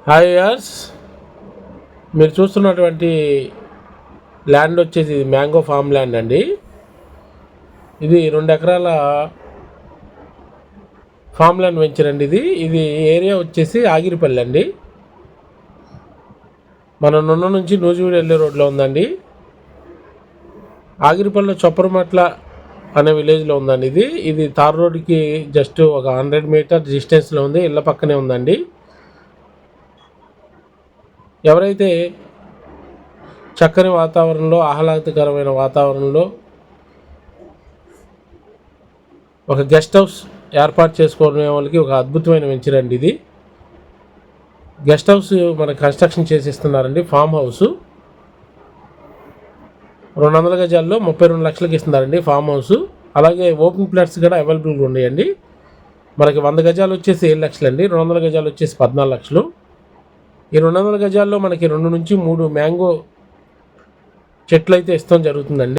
Hi yards, మీరు చూస్తున్నటువంటి land వచ్చేసి మ్యాంగో ఫామ్ ల్యాండ్ అండి. ఇది 2 ఎకరాల ఫామ్ ల్యాండ్ వెంచర్ అండి. ఇది ఏరియా వచ్చేసి ఆగిరిపల్లి అండి. మన నున్న నుంచి నూజివీడు వెళ్ళే రోడ్లో ఉందండి. ఆగిరిపల్లిలో చొప్పరమట్ల అనే విలేజ్లో ఉందండి. ఇది తార్ రోడ్డుకి జస్ట్ ఒక 100 మీటర్ డిస్టెన్స్లో ఉంది. ఇళ్ళ పక్కనే ఉందండి. ఎవరైతే చక్కని వాతావరణంలో, ఆహ్లాదకరమైన వాతావరణంలో ఒక గెస్ట్ హౌస్ ఏర్పాటు చేసుకునే వాళ్ళకి ఒక అద్భుతమైన వెంచర్ అండి. ఇది గెస్ట్ హౌస్ మన కన్స్ట్రక్షన్ చేసిస్తున్నారండి. ఫామ్ హౌస్ 200 గజాల్లో 32 లక్షలకి ఇస్తున్నారండి ఫామ్ హౌస్. అలాగే ఓపెన్ ప్లాట్స్ కూడా అవైలబుల్గా ఉన్నాయండి. మనకి 100 గజాలు వచ్చేసి 7 లక్షలండి, 200 గజాలు వచ్చేసి 14 లక్షలు. ఈ 200 గజాల్లో మనకి 2 నుంచి 3 మ్యాంగో చెట్లు అయితే ఇస్తాం జరుగుతుందండి.